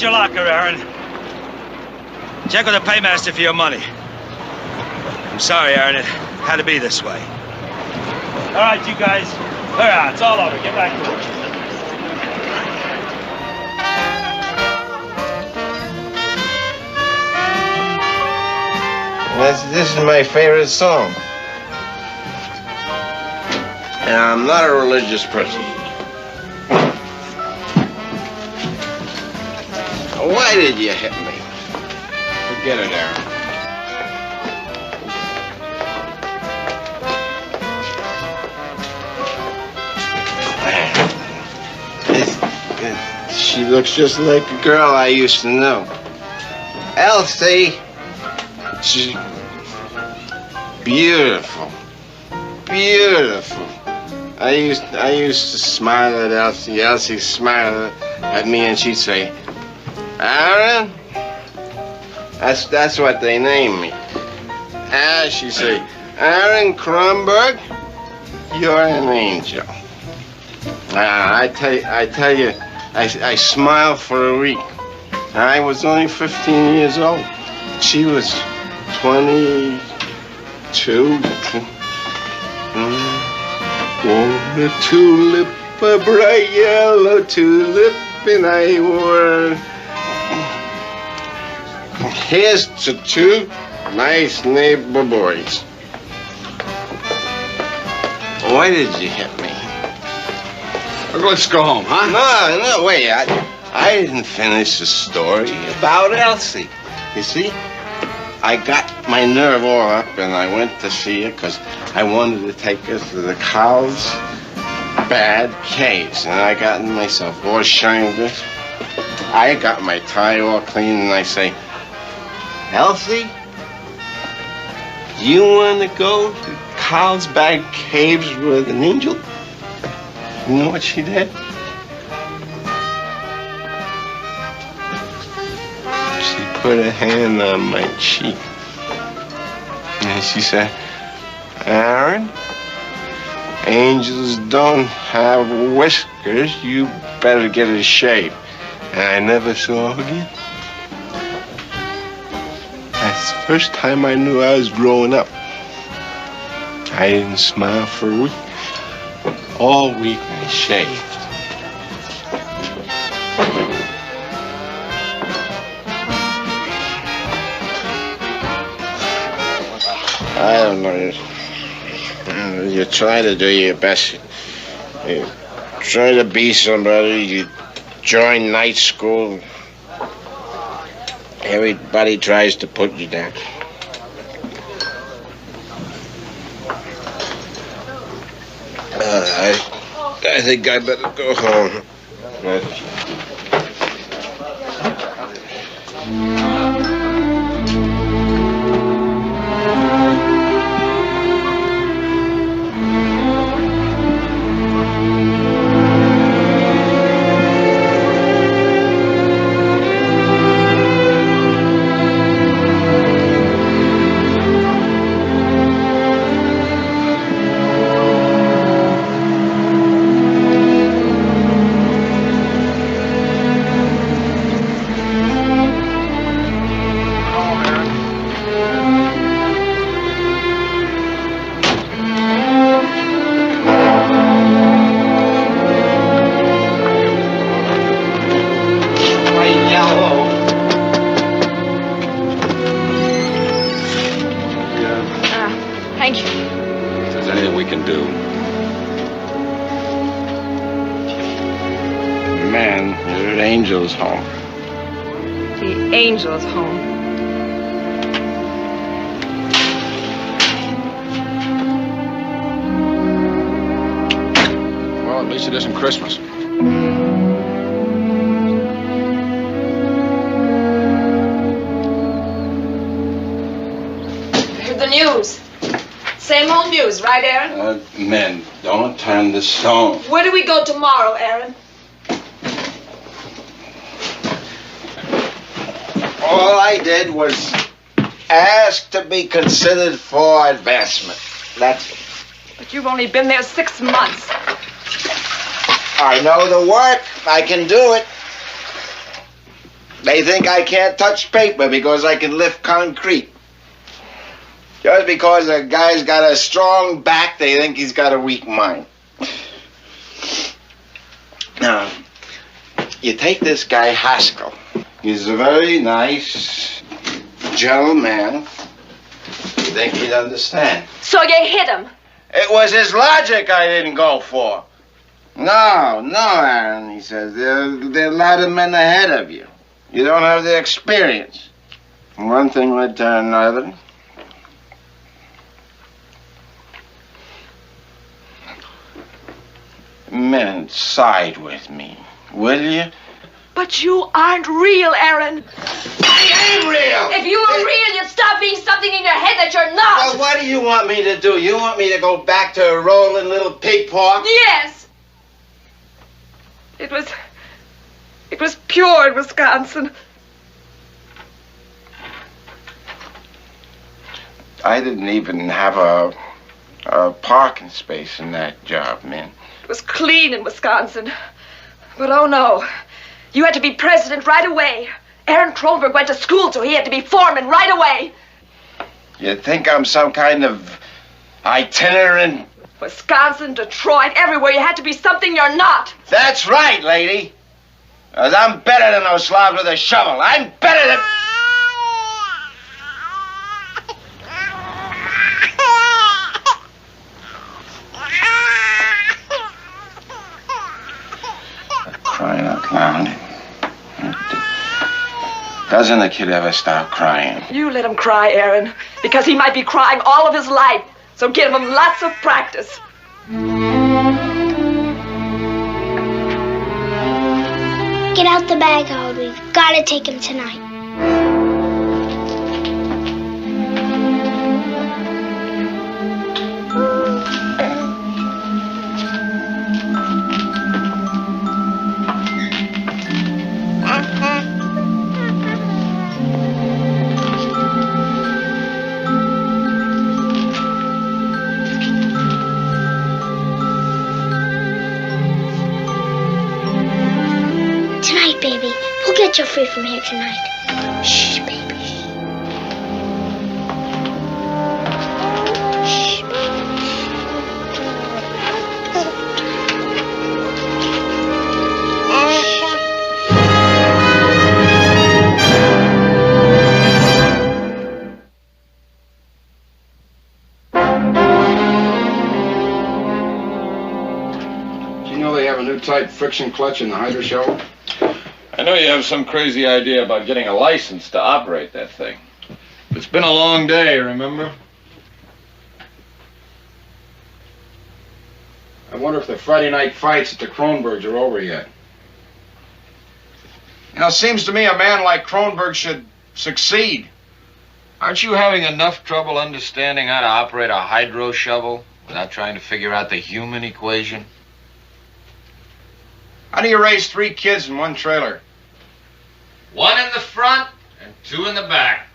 Your locker, Aaron. Check with the paymaster for your money. I'm sorry, Aaron. It had to be this way. All right, you guys. Clear out. It's all over. Get back to work. This is my favorite song. And I'm not a religious person. Why did you hit me? Forget it, Aaron. She looks just like a girl I used to know. Elsie. She's beautiful. Beautiful. I used to smile at Elsie. Elsie smiled at me and she'd say, Aaron? That's what they named me. And she'd say, Aaron Kronberg, you're an angel. I tell you, I smiled for a week. I was only 15 years old. She was 22. Oh, the tulip, a bright yellow tulip, and I wore. Here's to two nice neighbor boys. Why did you hit me? Let's go home, huh? No, wait. I didn't finish the story about Elsie. You see, I got my nerve all up and I went to see her because I wanted to take her to the Carlsbad Caves. And I got myself all shined up. I got my tie all clean and I say, Elsie, you want to go to Carlsbad Caves with an angel? You know what she did? She put a hand on my cheek. And she said, Aaron, angels don't have whiskers. You better get a shave. And I never saw her again. That's the first time I knew I was growing up. I didn't smile for a week. All week I shaved. I don't know. You try to do your best. You try to be somebody. You join night school. Everybody tries to put you down. I think I better go home. Angel's home. The angel's home. it isn't Christmas. The news. Same old news, right, Aaron? Men, don't turn the stone. Where do we go tomorrow, Aaron? All I did was ask to be considered for advancement. That's it. But you've only been there 6 months. I know the work. I can do it. They think I can't touch paper because I can lift concrete. Just because a guy's got a strong back, they think he's got a weak mind. Now, you take this guy Haskell. He's a very nice, gentle man. You think he'd understand? So you hit him? It was his logic I didn't go for. No, Aaron, he says. There are a lot of men ahead of you. You don't have the experience. And one thing led to another. Men, side with me, will you? But you aren't real, Aaron. I am real! If you were real, you'd stop being something in your head that you're not. Well, what do you want me to do? You want me to go back to a rolling little pig park? Yes. It was pure in Wisconsin. I didn't even have a parking space in that job, man. It was clean in Wisconsin. But oh no, you had to be president right away. Aaron Kronberg went to school, so he had to be foreman right away. You think I'm some kind of itinerant? Wisconsin, Detroit, everywhere, you had to be something you're not. That's right, lady. 'Cause I'm better than those slobs with a shovel. I'm better than... Crying out loud. Doesn't the kid ever stop crying? You let him cry, Aaron, because he might be crying all of his life. So give him lots of practice. Get out the bag, Howard. We've got to take him tonight. Tonight, baby. We'll get you free from here tonight. Shh, baby. Shh. Do you know they have a new type friction clutch in the hydro shovel? I know you have some crazy idea about getting a license to operate that thing. It's been a long day, remember? I wonder if the Friday night fights at the Kronbergs are over yet. You know, it seems to me a man like Kronberg should succeed. Aren't you having enough trouble understanding how to operate a hydro shovel without trying to figure out the human equation? How do you raise 3 kids in one trailer? 1 in the front and 2 in the back.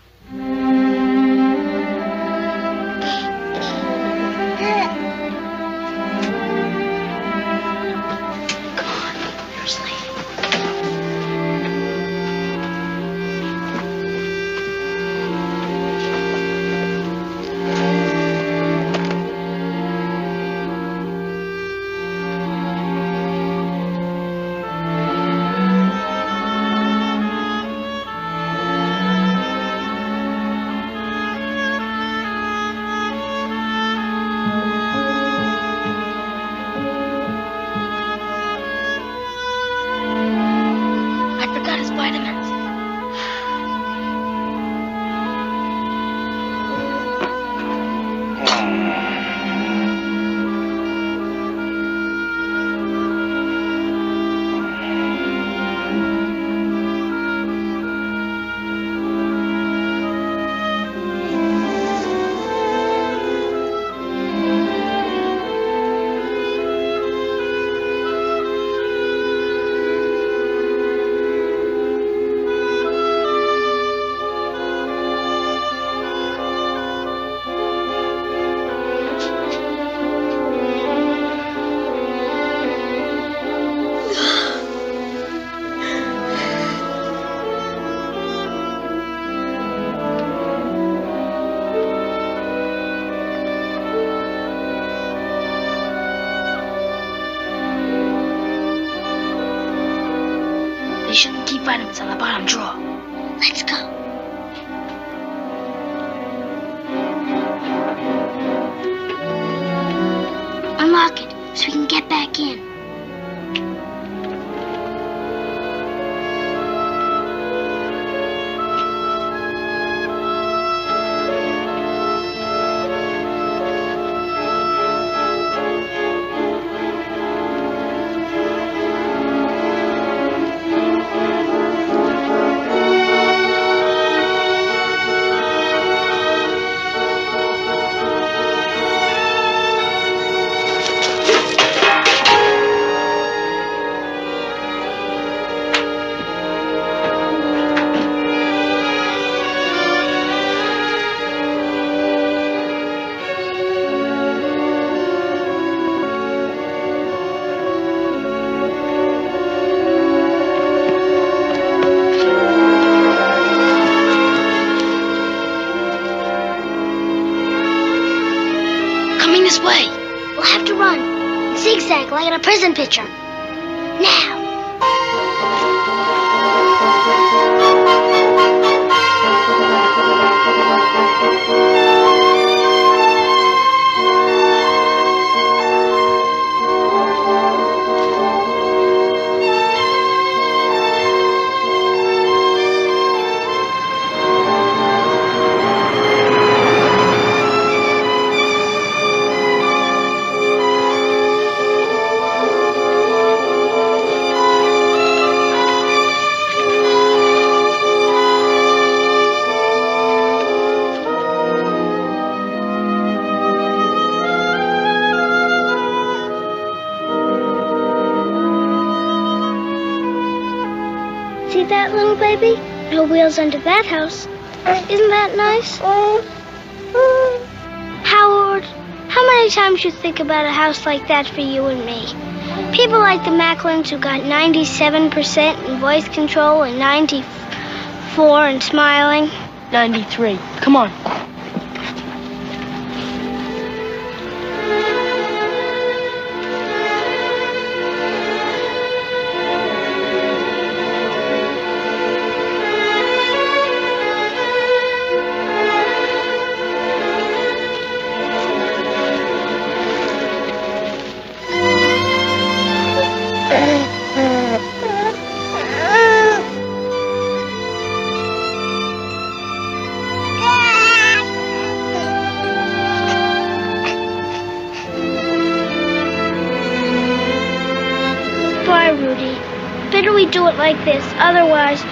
station and keep vitamins on the bottom drawer. Let's go. Unlock it so we can get back in. This way. We'll have to run. Zigzag like in a prison picture. Now. See that, little baby? No wheels under that house. Isn't that nice? Howard, how many times you think about a house like that for you and me? People like the Macklins who got 97% in voice control and 94 in smiling. 93. Come on. Better we do it like this, otherwise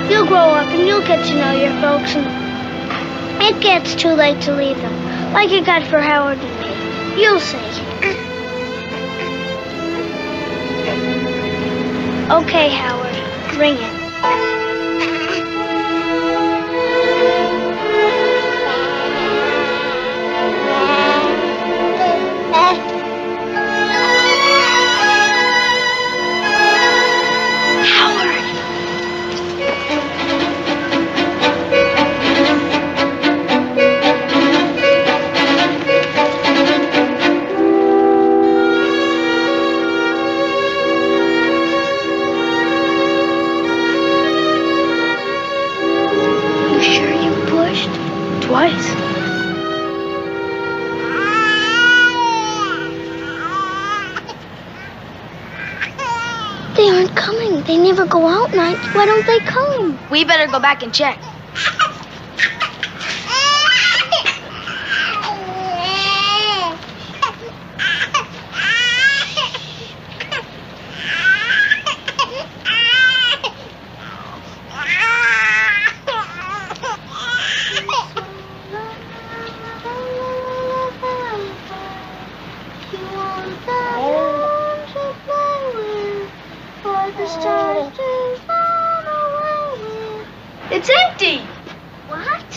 you'll grow up and you'll get to know your folks and it gets too late to leave them, like it got for Howard and me. You'll see. Okay, Howard, ring it. Twice. They aren't coming. They never go out nights. Why don't they come? We better go back and check. It's empty! What?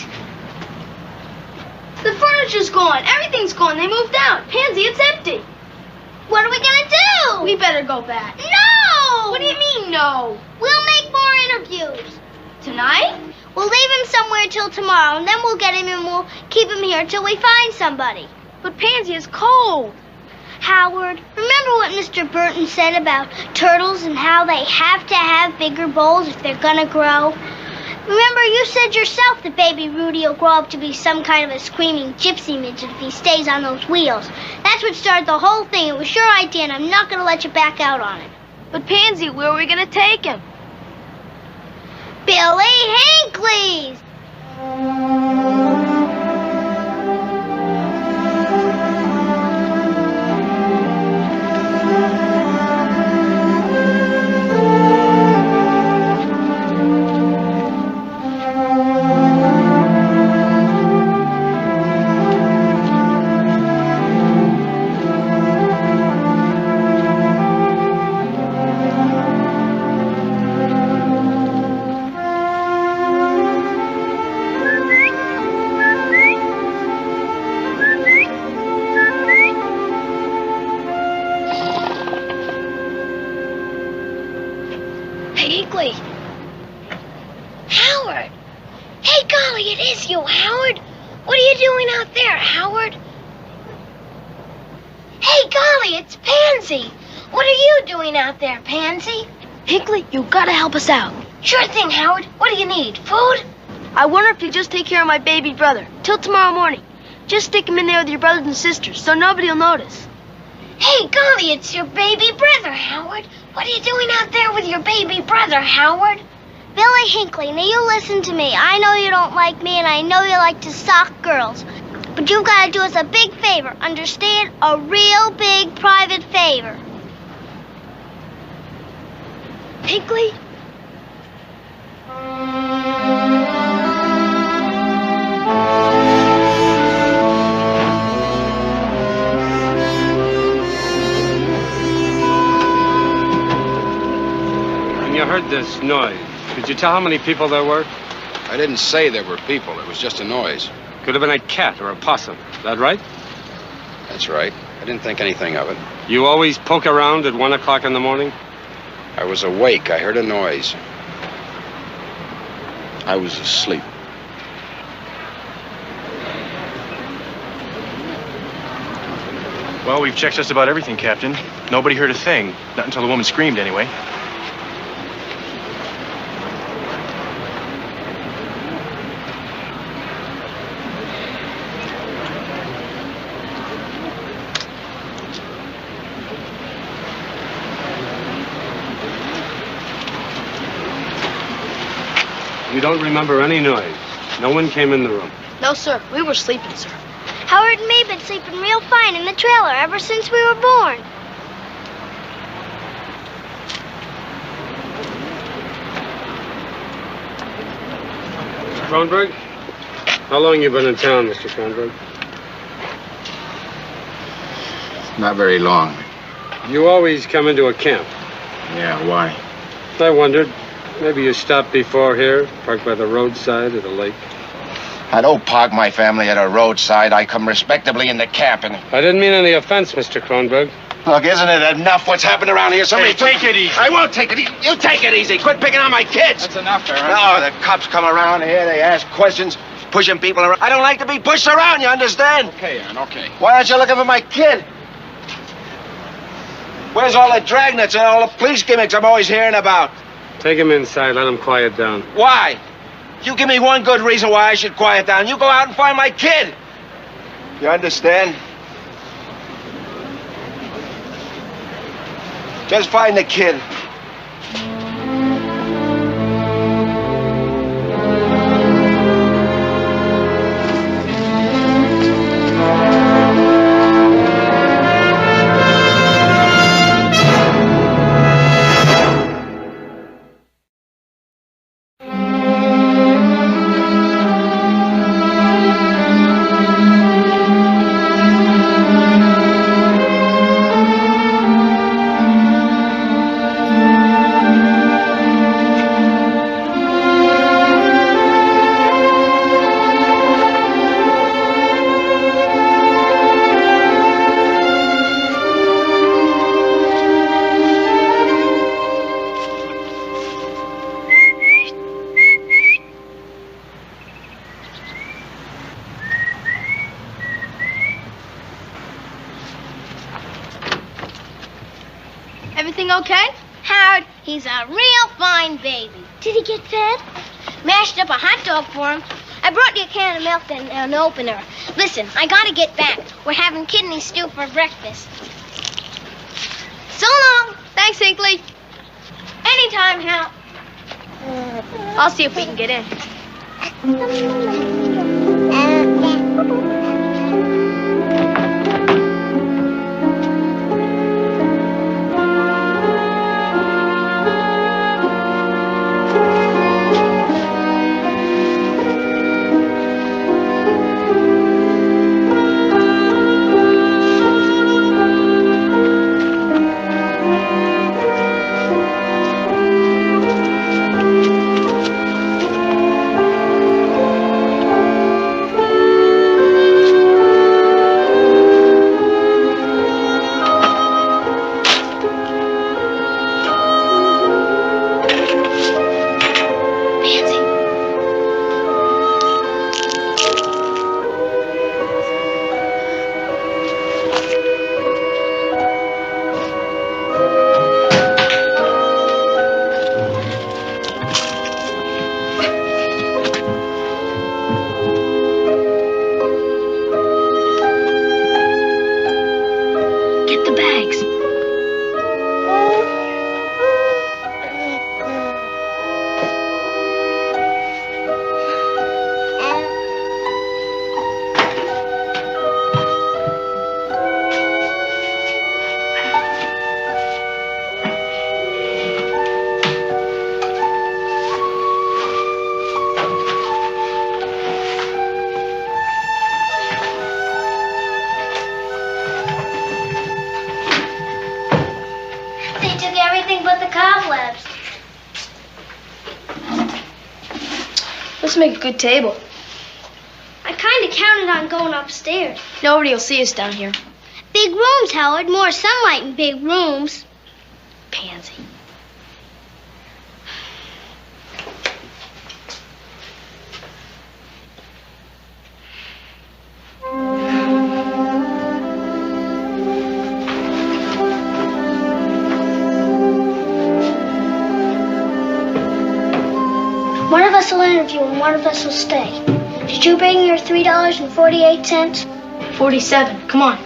The furniture's gone. Everything's gone. They moved out. Pansy, it's empty. What are we gonna do? We better go back. No! What do you mean, no? We'll make more interviews. Tonight? We'll leave him somewhere till tomorrow, and then we'll get him and we'll keep him here till we find somebody. But Pansy is cold. Howard, remember what Mr. Burton said about turtles and how they have to have bigger bowls if they're gonna grow? Remember, you said yourself that baby Rudy will grow up to be some kind of a screaming gypsy midget if he stays on those wheels. That's what started the whole thing. It was your idea, and I'm not gonna let you back out on it. But Pansy, where are we gonna take him? Billy Hinckley's! Hinckley! Howard! Hey, golly, it is you, Howard! What are you doing out there, Howard? Hey, golly, it's Pansy! What are you doing out there, Pansy? Hinckley, you gotta help us out. Sure thing, Howard. What do you need? Food? I wonder if you just take care of my baby brother till tomorrow morning. Just stick him in there with your brothers and sisters so nobody will notice. Hey, golly, it's your baby brother, Howard. What are you doing out there with your baby brother, Howard? Billy Hinckley, now you listen to me. I know you don't like me, and I know you like to sock girls. But you've got to do us a big favor. Understand? A real big private favor. Hinckley? When you heard this noise, could you tell how many people there were? I didn't say there were people. It was just a noise. Could have been a cat or a possum. Is that right? That's right. I didn't think anything of it. You always poke around at 1 o'clock in the morning? I was awake. I heard a noise. I was asleep. Well, we've checked just about everything, Captain. Nobody heard a thing. Not until the woman screamed, anyway. You don't remember any noise. No one came in the room. No, sir. We were sleeping, sir. Howard and me have been sleeping real fine in the trailer ever since we were born. Kronberg? How long you been in town, Mr. Kronberg? Not very long. You always come into a camp. Yeah, why? I wondered. Maybe you stopped before here, parked by the roadside or the lake. I don't park my family at a roadside. I come respectably into camp and... I didn't mean any offense, Mr. Kronberg. Look, isn't it enough what's happened around here? Somebody Hey, take it easy. I won't take it easy. You take it easy. Quit picking on my kids. That's enough, Aaron. No, the cops come around here. They ask questions, pushing people around. I don't like to be pushed around, you understand? Okay, Aaron, okay. Why aren't you looking for my kid? Where's all the dragnets and all the police gimmicks I'm always hearing about? Take him inside. Let him quiet down. Why? You give me one good reason why I should quiet down. You go out and find my kid. You understand? Just find the kid. everything okay? Howard, he's a real fine baby. Did he get fed? Mashed up a hot dog for him. I brought you a can of milk and an opener. Listen, I gotta get back. We're having kidney stew for breakfast. So long. Thanks, Hinkley. Anytime, Hal. I'll see if we can get in. Let's make a good table. I kind of counted on going upstairs. Nobody will see us down here. Big rooms, Howard. More sunlight in big rooms. Pansy. One of us will interview and one of us will stay. Did you bring your $3.48? 47. Come on.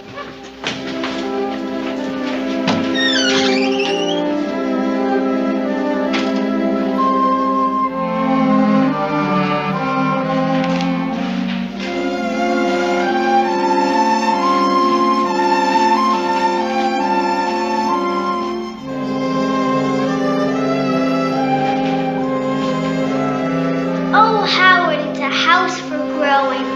Oh, Howard, it's a house for growing.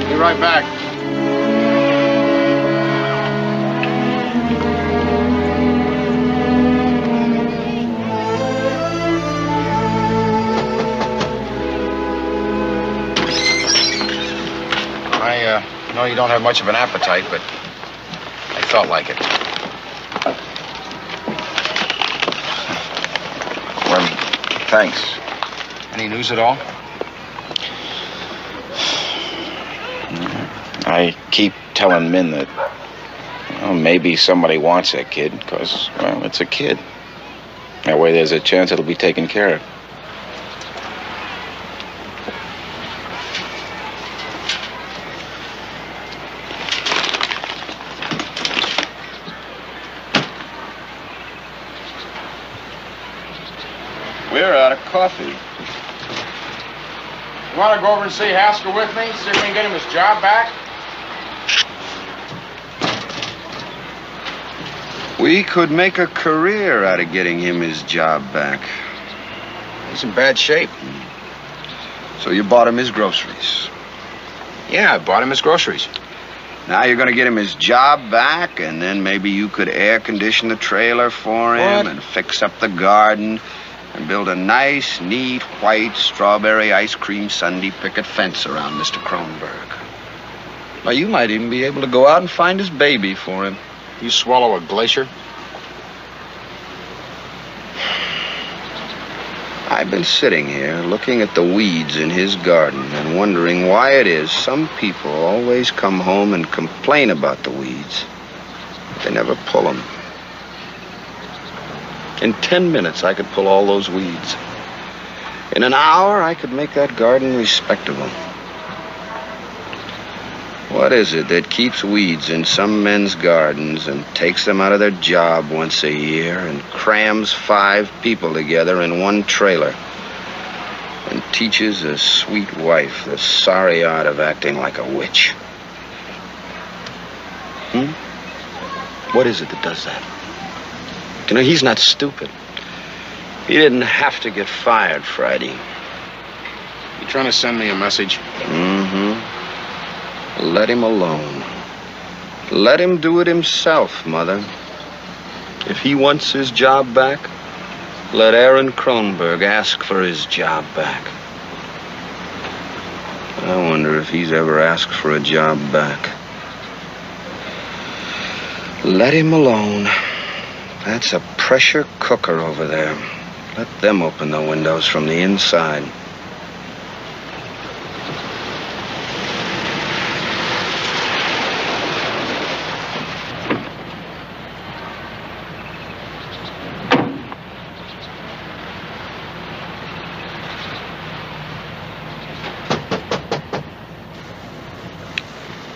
Be right back. I know you don't have much of an appetite, but I felt like it. Well, thanks. Any news at all? I keep telling Min that, well, maybe somebody wants that kid, because, well, it's a kid. That way there's a chance it'll be taken care of. We're out of coffee. You want to go over and see Haskell with me? See if we can get him his job back? We could make a career out of getting him his job back. He's in bad shape. So you bought him his groceries. Yeah, I bought him his groceries. Now you're going to get him his job back, and then maybe you could air condition the trailer for him What? and fix up the garden. and build a nice, neat, white, strawberry ice cream Sunday picket fence around Mr. Kronberg. Now, you might even be able to go out and find his baby for him. You swallow a glacier? I've been sitting here looking at the weeds in his garden and wondering why it is some people always come home and complain about the weeds. But they never pull them. In 10 minutes, I could pull all those weeds. In an hour, I could make that garden respectable. What is it that keeps weeds in some men's gardens and takes them out of their job once a year and crams 5 people together in one trailer and teaches a sweet wife the sorry art of acting like a witch? What is it that does that? You know, he's not stupid. He didn't have to get fired Friday. You trying to send me a message? Let him alone. Let him do it himself, Mother. If he wants his job back, let Aaron Kronberg ask for his job back. I wonder if he's ever asked for a job back. Let him alone. That's a pressure cooker over there. Let them open the windows from the inside.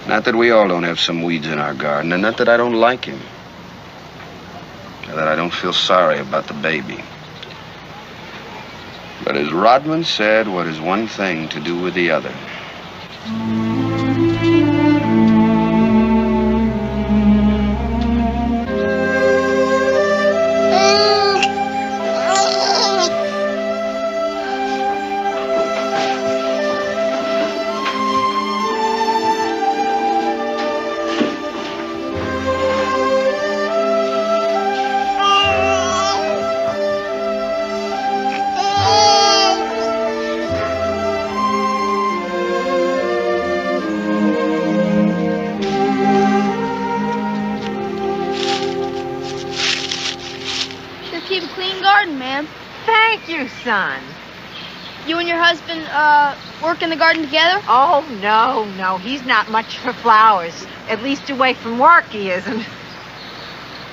Not that we all don't have some weeds in our garden, and not that I don't like him. Or that I don't feel sorry about the baby. But as Rodman said, what is one thing to do with the other? Son. You and your husband, work in the garden together? Oh, no. He's not much for flowers. At least away from work, he isn't.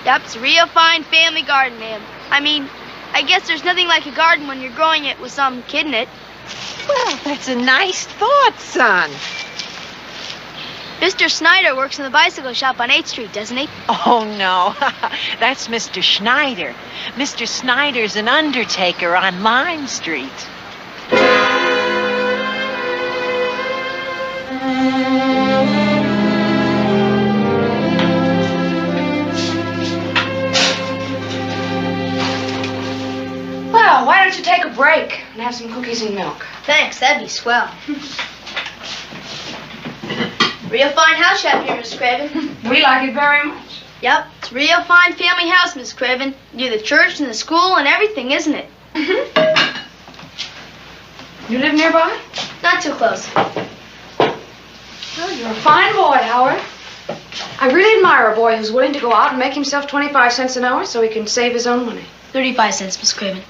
Yep, it's a real fine family garden, ma'am. I mean, I guess there's nothing like a garden when you're growing it with some kid in it. Well, that's a nice thought, son. Mr. Snyder works in the bicycle shop on 8th Street, doesn't he? Oh, no. That's Mr. Schneider. Mr. Snyder's an undertaker on Lime Street. Well, why don't you take a break and have some cookies and milk? Thanks, that'd be swell. Real fine house you have here, Miss Craven. We like it very much. Yep, it's a real fine family house, Miss Craven. Near the church and the school and everything, isn't it? You live nearby? Not too close. Well, you're a fine boy, Howard. I really admire a boy who's willing to go out and make himself 25 cents an hour so he can save his own money. 35 cents, Miss Craven.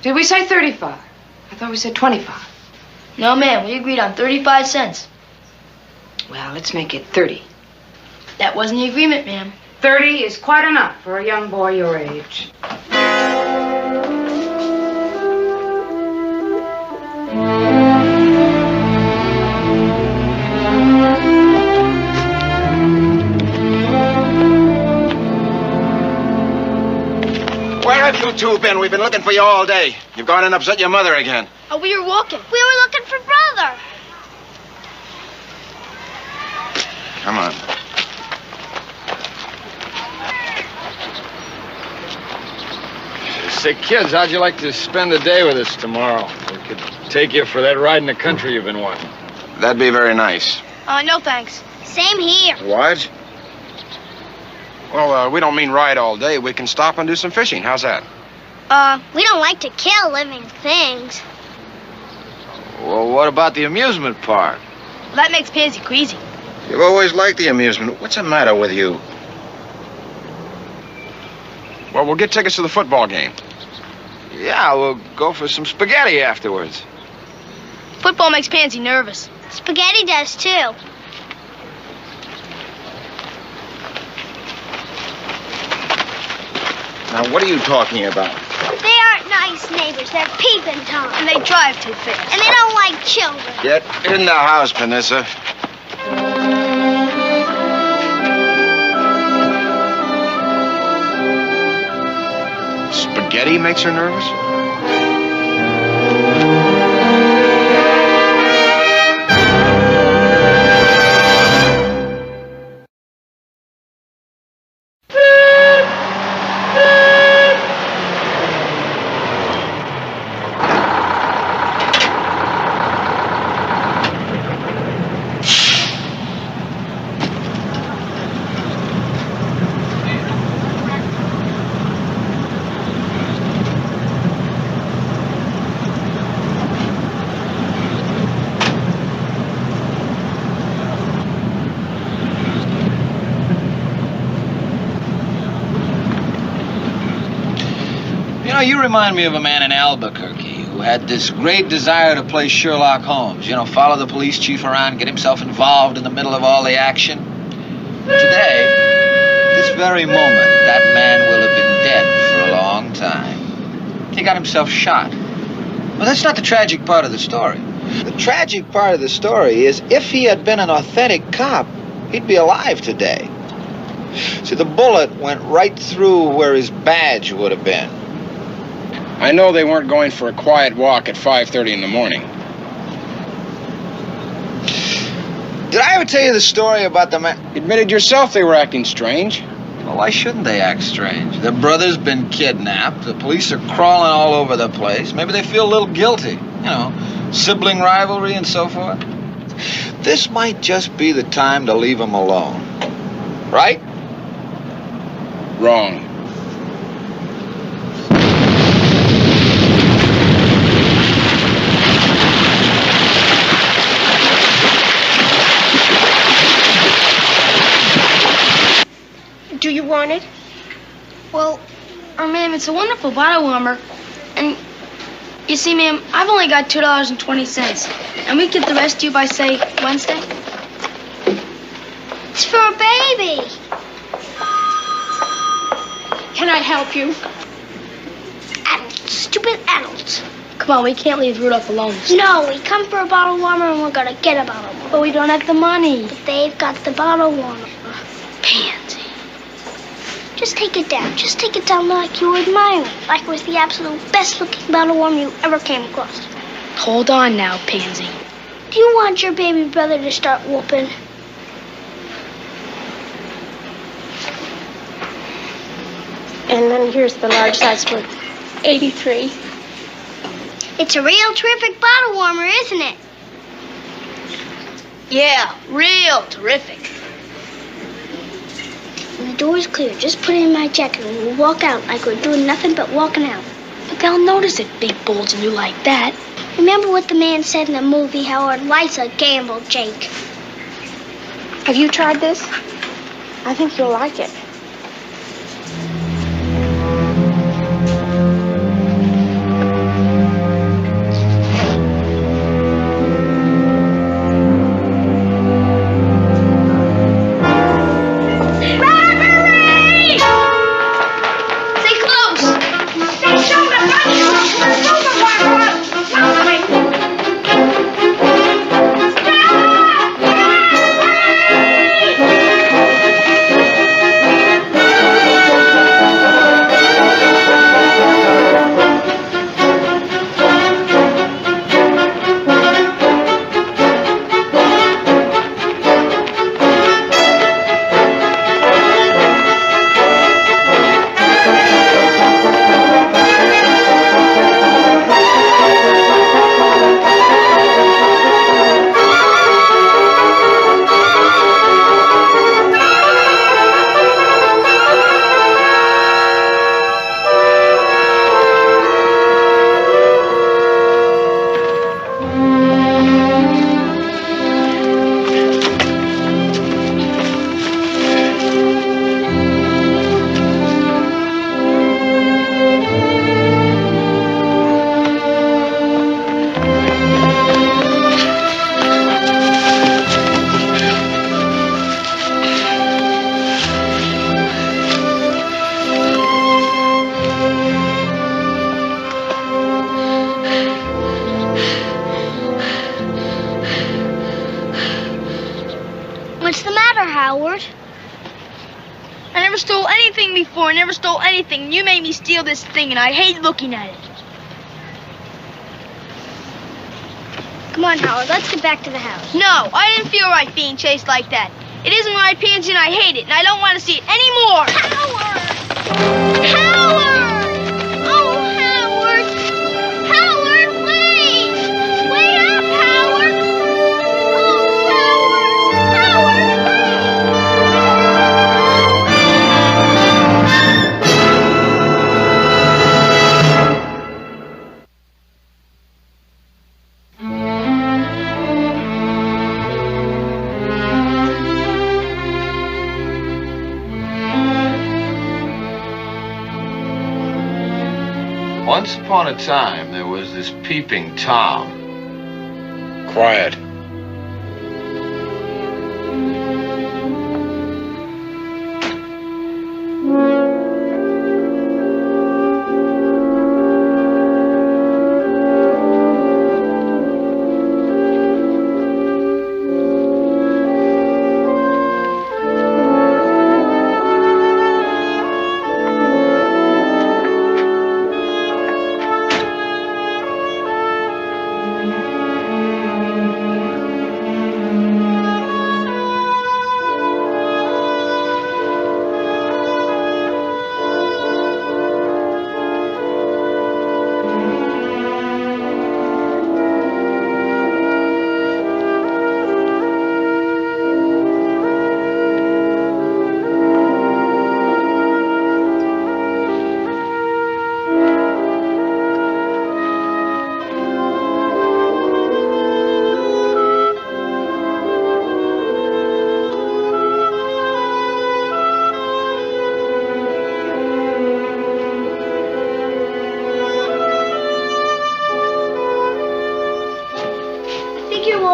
Did we say 35? I thought we said 25. No, ma'am, we agreed on 35 cents. Well, let's make it 30. That wasn't the agreement, ma'am. 30 is quite enough for a young boy your age. Where have you two been? We've been looking for you all day. You've gone and upset your mother again. Oh, we were walking. We were looking for Brother. Come on. Say, kids, how'd you like to spend the day with us tomorrow? We could take you for that ride in the country you've been wanting. That'd be very nice. No thanks. Same here. What? Well, we don't mean ride all day. We can stop and do some fishing. How's that? We don't like to kill living things. Well, what about the amusement park? Well, that makes Pansy queasy. You've always liked the amusement. What's the matter with you? Well, we'll get tickets to the football game. Yeah, we'll go for some spaghetti afterwards. Football makes Pansy nervous. Spaghetti does, too. Now, what are you talking about? They aren't nice neighbors. They're peeping Tom. And they drive too fast. And they don't like children. Get in the house, Panissa. Spaghetti makes her nervous? You know, you remind me of a man in Albuquerque who had this great desire to play Sherlock Holmes. You know, follow the police chief around, get himself involved in the middle of all the action. Today, this very moment, that man will have been dead for a long time. He got himself shot. Well, that's not the tragic part of the story. The tragic part of the story is if he had been an authentic cop, he'd be alive today. See, the bullet went right through where his badge would have been. I know they weren't going for a quiet walk at 5:30 in the morning. Did I ever tell you the story about the man? You admitted yourself they were acting strange. Well, why shouldn't they act strange? Their brother's been kidnapped. The police are crawling all over the place. Maybe they feel a little guilty. You know, sibling rivalry and so forth. This might just be the time to leave them alone. Right? Wrong. Do you want it? Well, ma'am, it's a wonderful bottle warmer. And you see, ma'am, I've only got $2.20. And we get the rest to you by, say, Wednesday? It's for a baby. Can I help you? Adults. Stupid adults. Come on, we can't leave Rudolph alone. No, we come for a bottle warmer and we're gonna get a bottle warmer. But we don't have the money. But they've got the bottle warmer. Pansy. Just take it down. Just take it down like you were admiring. Like it was the absolute best-looking bottle warmer you ever came across. Hold on now, Pansy. Do you want your baby brother to start whooping? And then here's the large size for 83. It's a real terrific bottle warmer, isn't it? Yeah, real terrific. When the door's clear, just put it in my jacket and we'll walk out like we're doing nothing but walking out. But they'll notice it, big bulging you like that. Remember what the man said in the movie, Howard? Life's a gamble, Jake. Have you tried this? I think you'll like it. stole anything before. I never stole anything. You made me steal this thing, and I hate looking at it. Come on, Howard, let's get back to the house. No, I didn't feel right being chased like that. It isn't right, Pansy, and I hate it, and I don't want to see it anymore. Howard! Howard! Oh, Howard! Howard, wait! Wait up, Howard! Oh, Howard! Once upon a time, there was this peeping Tom. Quiet.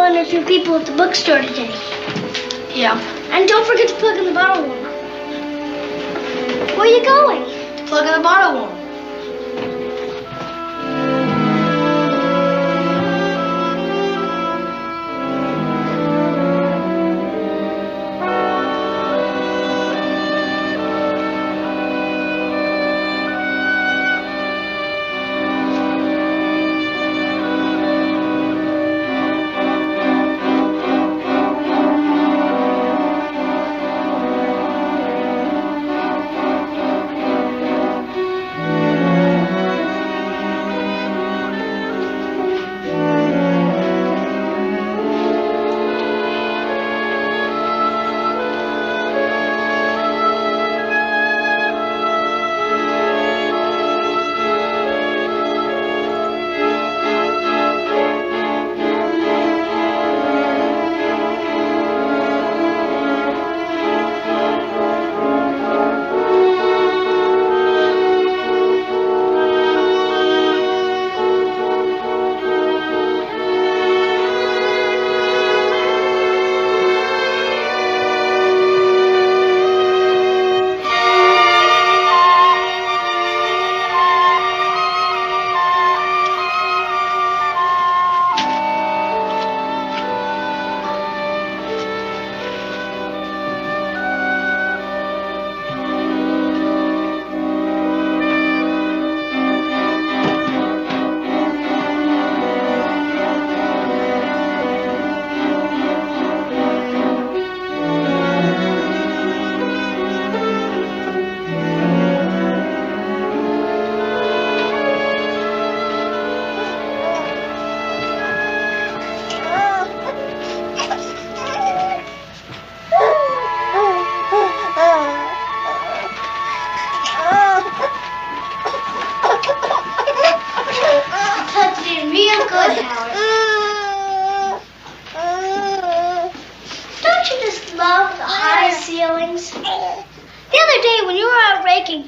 A few people at the bookstore today. Yeah. And don't forget to plug in the bottle warmer. Where are you going? To plug in the bottle warmer.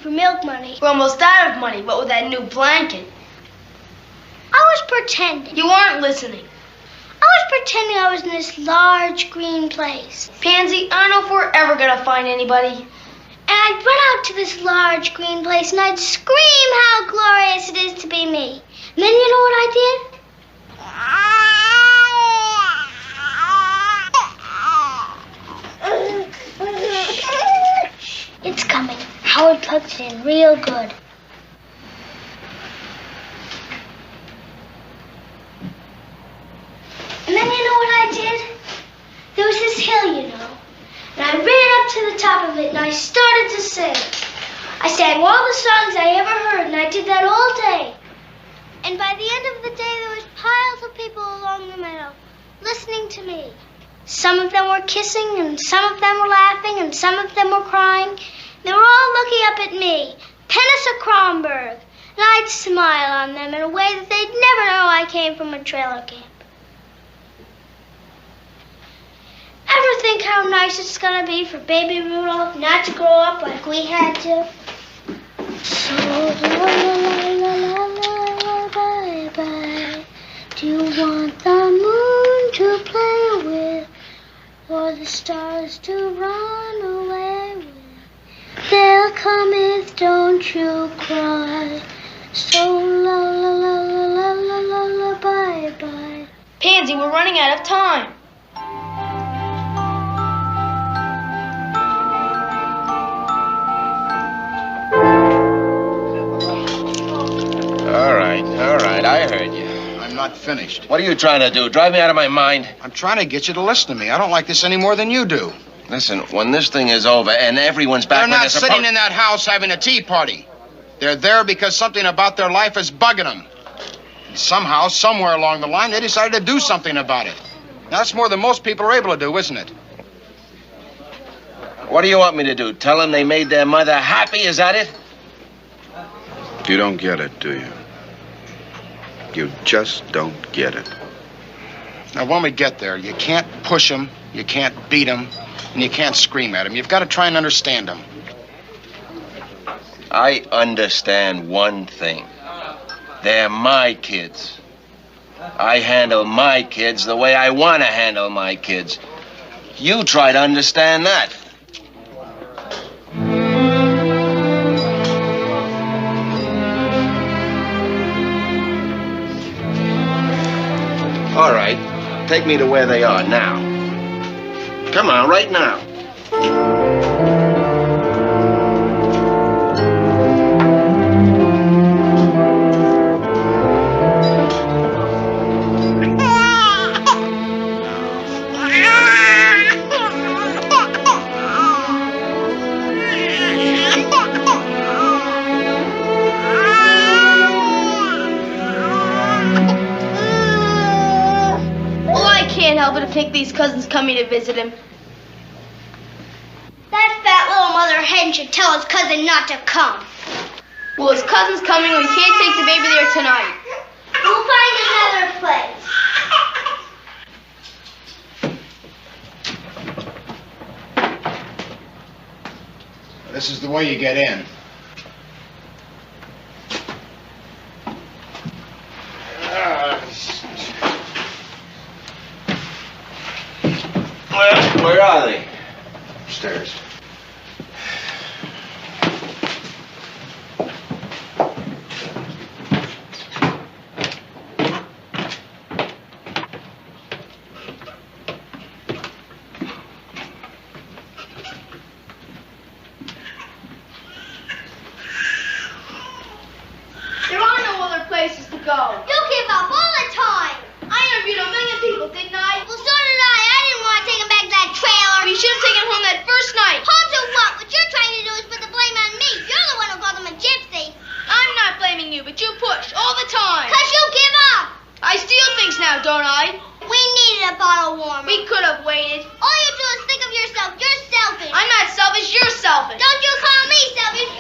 For milk money. We're almost out of money, what with that new blanket? I was pretending. You weren't listening. I was pretending I was in this large green place. Pansy, I don't know if we're ever gonna find anybody. And I'd run out to this large green place and I'd scream how glorious it is to be me. And then you know what I did? It's coming. real good. And then you know what I did? There was this hill, you know. And I ran up to the top of it and I started to sing. I sang all the songs I ever heard and I did that all day. And by the end of the day, there was piles of people along the meadow listening to me. Some of them were kissing and some of them were laughing and some of them were crying. They were all looking up at me, Tennessee Kronberg. And I'd smile on them in a way that they'd never know I came from a trailer camp. Ever think how nice it's gonna be for baby Rudolph not to grow up like we had to? So la la la la la bye bye. Do you want the moon to play with, or the stars to run away with? They'll come if don't you cry. So la la la la la la la la bye bye. Pansy, we're running out of time. All right, I heard you. I'm not finished. What are you trying to do? Drive me out of my mind? I'm trying to get you to listen to me. I don't like this any more than you do. Listen, when this thing is over and everyone's back... They're not sitting in that house having a tea party. They're there because something about their life is bugging them. And somehow, somewhere along the line, they decided to do something about it. Now, that's more than most people are able to do, isn't it? What do you want me to do? Tell them they made their mother happy? Is that it? You don't get it, do you? You just don't get it. Now, when we get there, you can't push them, you can't beat them, and you can't scream at them. You've got to try and understand them. I understand one thing. They're my kids. I handle my kids the way I want to handle my kids. You try to understand that. All right, take me to where they are now. Come on, right now. Help it to think these cousins coming to visit him. That fat little mother hen should tell his cousin not to come. Well, his cousin's coming and we can't take the baby there tonight. We'll find another place. This is the way you get in. Where are they? Upstairs. There are no other places to go. You give up all the time. I interviewed a million people, didn't I? Well, so did I. I didn't want to take him back to that trailer. We should have taken him home that first night. Home to what? What you're trying to do is put the blame on me. You're the one who called him a gypsy. I'm not blaming you, but you push all the time. 'Cause you give up. I steal things now, don't I? We needed a bottle warmer. We could have waited. All you do is think of yourself. You're selfish. I'm not selfish, you're selfish. Don't you call me selfish.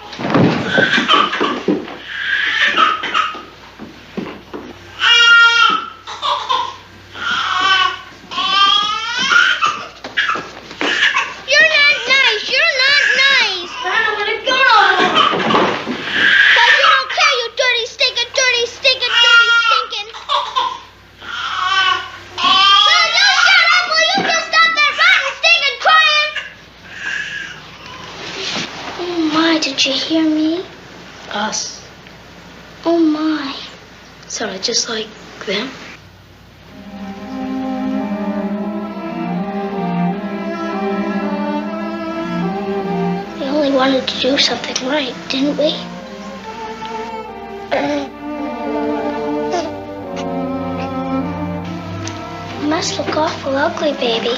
You're not nice. You're not nice. I don't want to go. 'Cause you don't care, you dirty, stinking, dirty, stinking, dirty, stinking. Will you shut up? Will you just stop that rotten stinking crying? Oh my, did you hear me? Us. Oh my. Sounded just like them. We only wanted to do something right, didn't we? must look awful ugly, baby.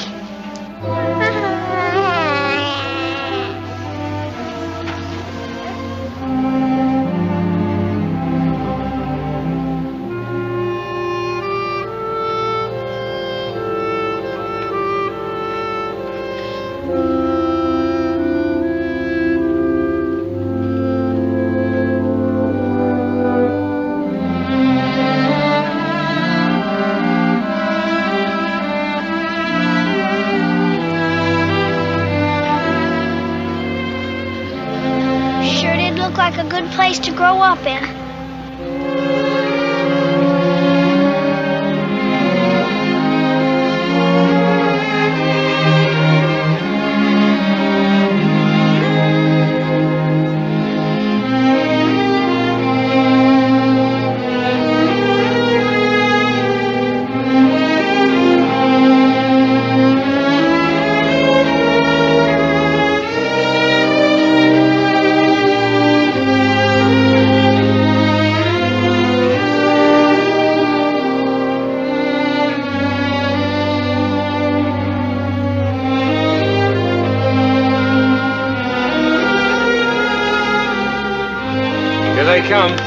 Sure did look like a good place to grow up in. Here they come.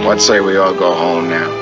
What say we all go home now?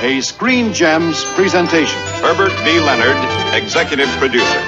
A Screen Gems presentation. Herbert B. Leonard, executive producer.